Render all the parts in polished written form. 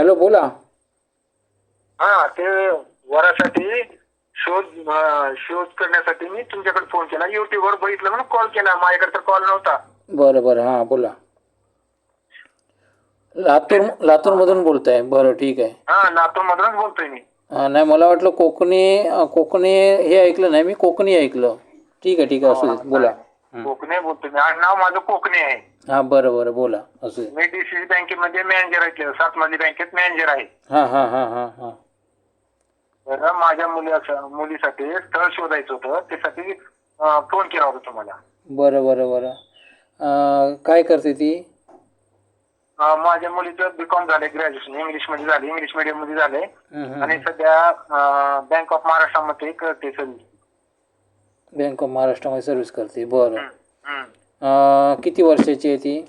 Hello बोला. हा ते वरासाठी शोध करण्यासाठी मी तुमच्याकडे फोन केला. YouTube वर बघितलं म्हणून कॉल केला. माझ्याकडे तर कॉल नव्हता. बरं बरं हां बोला. लातूर मधून बोलताय? बरं ठीक आहे. हा लातूर मधूनच बोलतोय मी. नाही मला वाटलं कोकणी हे ऐकलं नाही मी, कोकणी ऐकलं. ठीक आहे ठीक आहे, असू दे बोला. कोकणे बोलतोय मी. नाव माझं कोकणे आहे. हां बरं बरं बोला, असू दे. मी DCC बँकेमध्ये मॅनेजर आहे. सातमधली बँकेत मॅनेजर आहे. हां हां हां हां हां. तर माझ्या मुलीसाठी स्थळ शोधायचं होतं. त्यासाठी फोन केला होता तुम्हाला. बरं बरं बरं. काय करते ती? माझ्या मुलीचं B.Com झालंय, ग्रॅज्युएशन इंग्लिश मध्ये झाले, इंग्लिश मीडियम मध्ये झालंय. आणि सध्या बँक ऑफ महाराष्ट्रामध्ये करते सर्व्हिस. बँक ऑफ महाराष्ट्रामध्ये सर्व्हिस करते. बरं. किती वर्षाची आहे ती?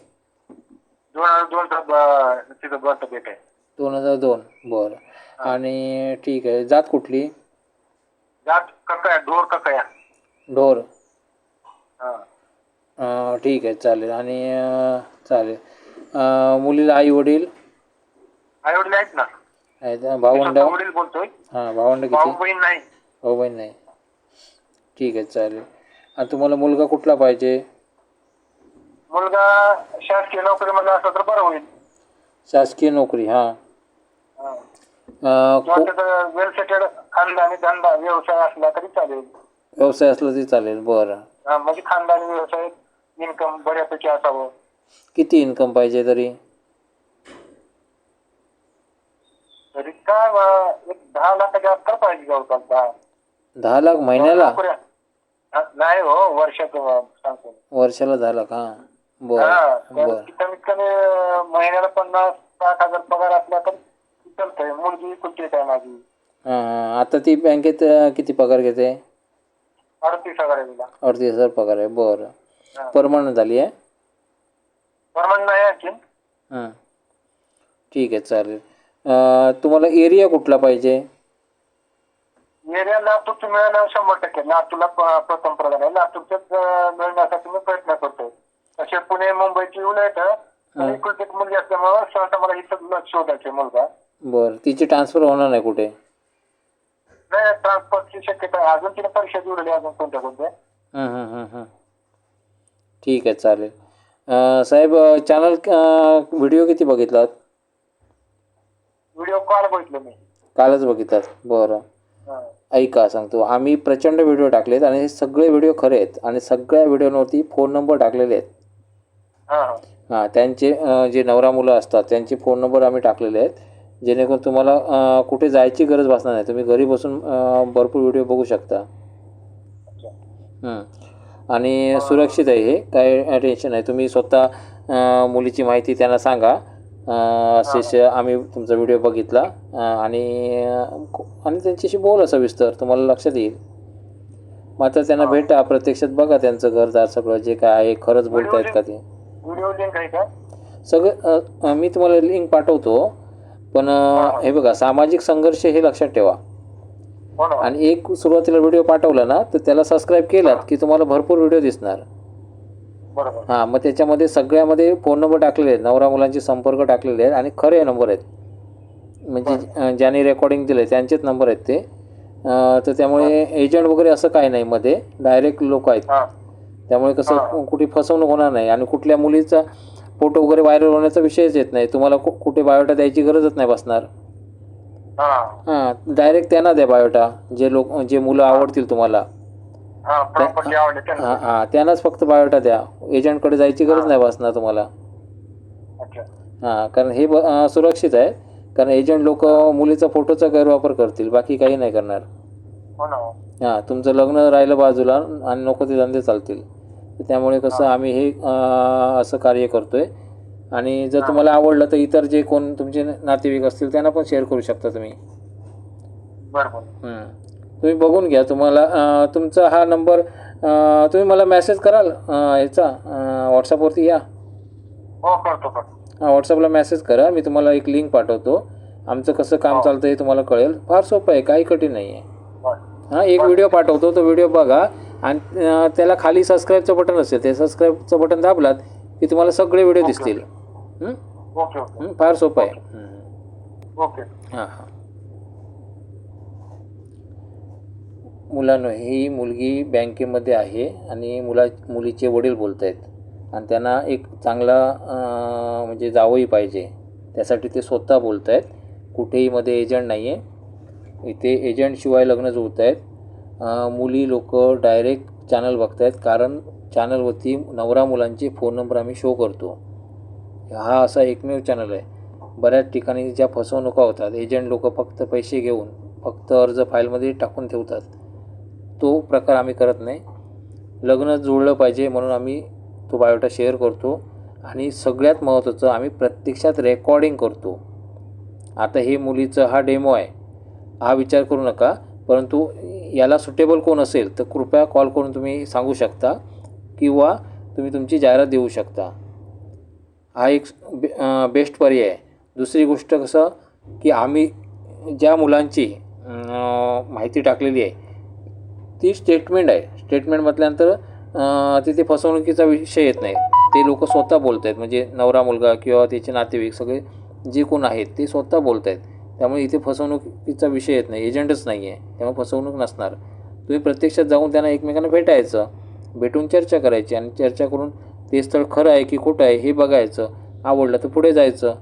2002 तिचं बर्थ डेट आहे. 2002. बरं. आणि ठीक आहे, जात कुठली? जात ककया, ढोर ककया. ढोर. हा. ठीक आहे चालेल. आणि चालेल. मुलीला आई वडील? आई वडील आहेत ना. आहेत. भावंड? वडील बोलतोय. हां भावंड किती? भाऊ बहीण नाही. भाऊ बहीण नाही. ठीक आहे चालेल. आणि तुम्हाला मुलगा कुठला पाहिजे? मुलगा शासकीय नोकरीमध्ये असला तर बरं होईल. शासकीय नोकरी. हां. वेल सेटेड खानदानी धंदा व्यवसाय असला तरी चालेल. व्यवसाय असला तरी चालेल. बरं. म्हणजे खानदानी व्यवसाय, इन्कम बऱ्यापैकी असावं. किती इन्कम पाहिजे तरी? तरी काय एक 10 लाखाच्या आत पाहिजे जवळपास. 10 लाख महिन्याला? नाही हो, वर्षाचं सांगतो. वर्षाला 10 लाख. हां बरं बरं. कमीत कमी महिन्याला 50-60 हजार पगार असला तर चालतंय. मुलगी कुठे आहे माझी? हां. आता ती बँकेत किती पगार घेते? 38,000 आहे तिला. 38,000 पगार आहे. बरं. परमनंट झाली आहे? परमनंट नाही आणखी. ठीक आहे चालेल. तुम्हाला एरिया कुठला पाहिजे? एरिया लातूरचं मिळणं 100%. लातूरला प्रथम प्रधान आहे. लातूरच मिळण्यासाठी मी प्रयत्न करतोय. तसे पुणे मुंबईची येऊन येतं. एकुलती एक मुलगी असल्यामुळे सहसा मला इथं शोधायचे मुलगा. बरं. तिची ट्रान्सफर होणार नाही कुठे? नाही, ट्रान्सफरची शक्यता आहे. अजून तिने परीक्षा दिलेली अजून कोणत्या. ठीक आहे चालेल. साहेब चॅनल व्हिडिओ किती बघितलात? व्हिडिओ कॉल बघितलं मी. कालच बघितलात? बरं. ऐका सांगतो, आम्ही प्रचंड व्हिडिओ टाकलेत आणि हे सगळे व्हिडिओ खरे आहेत आणि सगळ्या व्हिडिओवरती फोन नंबर टाकलेले आहेत. हां त्यांचे जे नवरा मुलं असतात त्यांचे फोन नंबर आम्ही टाकलेले आहेत, जेणेकरून तुम्हाला कुठे जायची गरज भासणार नाही. तुम्ही घरी बसून भरपूर व्हिडिओ बघू शकता. आणि सुरक्षित आहे हे, काय टेन्शन नाही. तुम्ही स्वतः मुलीची माहिती त्यांना सांगा, असे आम्ही तुमचा व्हिडिओ बघितला आणि त्यांच्याशी बोला सविस्तर, तुम्हाला लक्षात येईल. मात्र त्यांना भेटा, प्रत्यक्षात बघा त्यांचं घरदार सगळं जे काय आहे, खरंच बोलतायत का ते. व्हिडिओ लिंक आहे का? सगळं मी तुम्हाला लिंक पाठवतो. पण हे बघा, सामाजिक संघर्ष हे लक्षात ठेवा. आणि एक सुरुवातीला व्हिडिओ पाठवला ना तर त्याला सबस्क्राईब केलात की तुम्हाला भरपूर व्हिडिओ दिसणार. हां मग त्याच्यामध्ये सगळ्यामध्ये फोन नंबर टाकलेले आहेत, नवरा मुलांचे संपर्क टाकलेले आहेत आणि खरे नंबर आहेत. म्हणजे ज्यांनी रेकॉर्डिंग दिलं आहे त्यांचेच नंबर आहेत ते. तर त्यामुळे एजंट वगैरे असं काही नाही, मध्ये डायरेक्ट लोक आहेत. त्यामुळे कसं कुठे फसवणूक होणार नाही आणि कुठल्या मुलीचा फोटो वगैरे व्हायरल होण्याचा विषयच येत नाही. तुम्हाला कुठे बायोडा द्यायची गरजच नाही बसणार. हां डायरेक्ट त्यांना द्या बायोडा, जे मुलं आवडतील तुम्हाला. हां त्यांनाच फक्त बायोडा द्या, एजंटकडे जायची गरज नाही बसणार तुम्हाला. हां कारण हे सुरक्षित आहे, कारण एजंट लोक मुलीचा फोटोचा गैरवापर करतील, बाकी काही नाही करणार. हां तुमचं लग्न राहिलं बाजूला आणि नको ते धंदे चालतील. त्यामुळे कसं आम्ही हे असं कार्य करतोय. आणि जर तुम्हाला आवडलं तर इतर जे कोण तुमचे नातेवाईक असतील त्यांना पण शेअर करू शकता तुम्ही. तुम्ही बघून घ्या. तुम्हाला तुमचा हा नंबर तुम्ही मला मेसेज कराल ह्याचा, व्हॉट्सअपवरती या. व्हॉट्सअपला मेसेज करा, मी तुम्हाला एक लिंक पाठवतो. आमचं कसं काम चालतं हे तुम्हाला कळेल. फार सोपं आहे, काही कठीण नाही आहे. हां एक व्हिडिओ पाठवतो, तो व्हिडिओ बघा आणि त्याला खाली सबस्क्राईबचं बटन असेल, ते सबस्क्राईबचं बटन दाबलात की तुम्हाला सगळे व्हिडिओ दिसतील. फार सोपं आहे. ओके. हां हां. मुलांनो, ही मुलगी बँकेमध्ये आहे आणि मुलीचे वडील बोलत आहेत आणि त्यांना एक चांगला म्हणजे जावई पाहिजे, त्यासाठी ते स्वतः बोलत आहेत. कुठेही मध्ये एजंट नाही आहे इथे. एजंटशिवाय लग्न जुळत आहेत. मुली लोक डायरेक्ट चॅनल बघत आहेत, कारण चॅनलवरती नवरा मुलांचे फोन नंबर आम्ही शो करतो. हा असा एकमेव चॅनल आहे. बऱ्याच ठिकाणी ज्या फसवणुका होतात, एजंट लोक फक्त पैसे घेऊन फक्त अर्ज फाईलमध्ये टाकून ठेवतात, तो प्रकार आम्ही करत नाही. लग्न जुळलं पाहिजे म्हणून आम्ही तो बायोडा शेअर करतो आणि सगळ्यात महत्त्वाचं आम्ही प्रत्यक्षात रेकॉर्डिंग करतो. आता हे मुलीचं हा डेमो आहे, हा विचार करू नका, परंतु याला सुटेबल कोण असेल तर कृपया कॉल करून तुम्ही सांगू शकता किंवा तुम्ही तुमची जाहिरात देऊ शकता. हा एक बेस्ट पर्याय आहे. दुसरी गोष्ट कसं की आम्ही ज्या मुलांची माहिती टाकलेली आहे ती स्टेटमेंट आहे. स्टेटमेंट म्हटल्यानंतर तिथे फसवणुकीचा विषय येत नाही. ते लोक स्वतः बोलत आहेत, म्हणजे नवरा मुलगा किंवा त्याचे नातेवाईक सगळे जे कोण आहेत ते स्वतः बोलत आहेत. त्यामुळे इथे फसवणुकीचा विषय येत नाही, एजंटच नाही आहे, त्यामुळे फसवणूक नसणार. तुम्ही प्रत्यक्षात जाऊन त्यांना एकमेकांना भेटायचं, भेटून चर्चा करायची आणि चर्चा करून ते स्थळ खरं आहे की खोटं आहे हे बघायचं. आवडलं तर पुढे जायचं.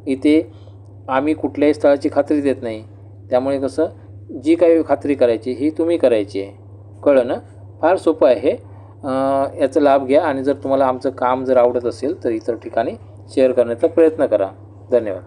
इथे आम्ही कुठल्याही स्थळाची खात्री देत नाही, त्यामुळे कसं जी काही खात्री करायची ही तुम्ही करायची आहे. कळलं ना? फार सोपं आहे हे. याचा लाभ घ्या आणि जर तुम्हाला आमचं काम जर आवडत असेल तर इतर ठिकाणी शेअर करण्याचा प्रयत्न करा. धन्यवाद.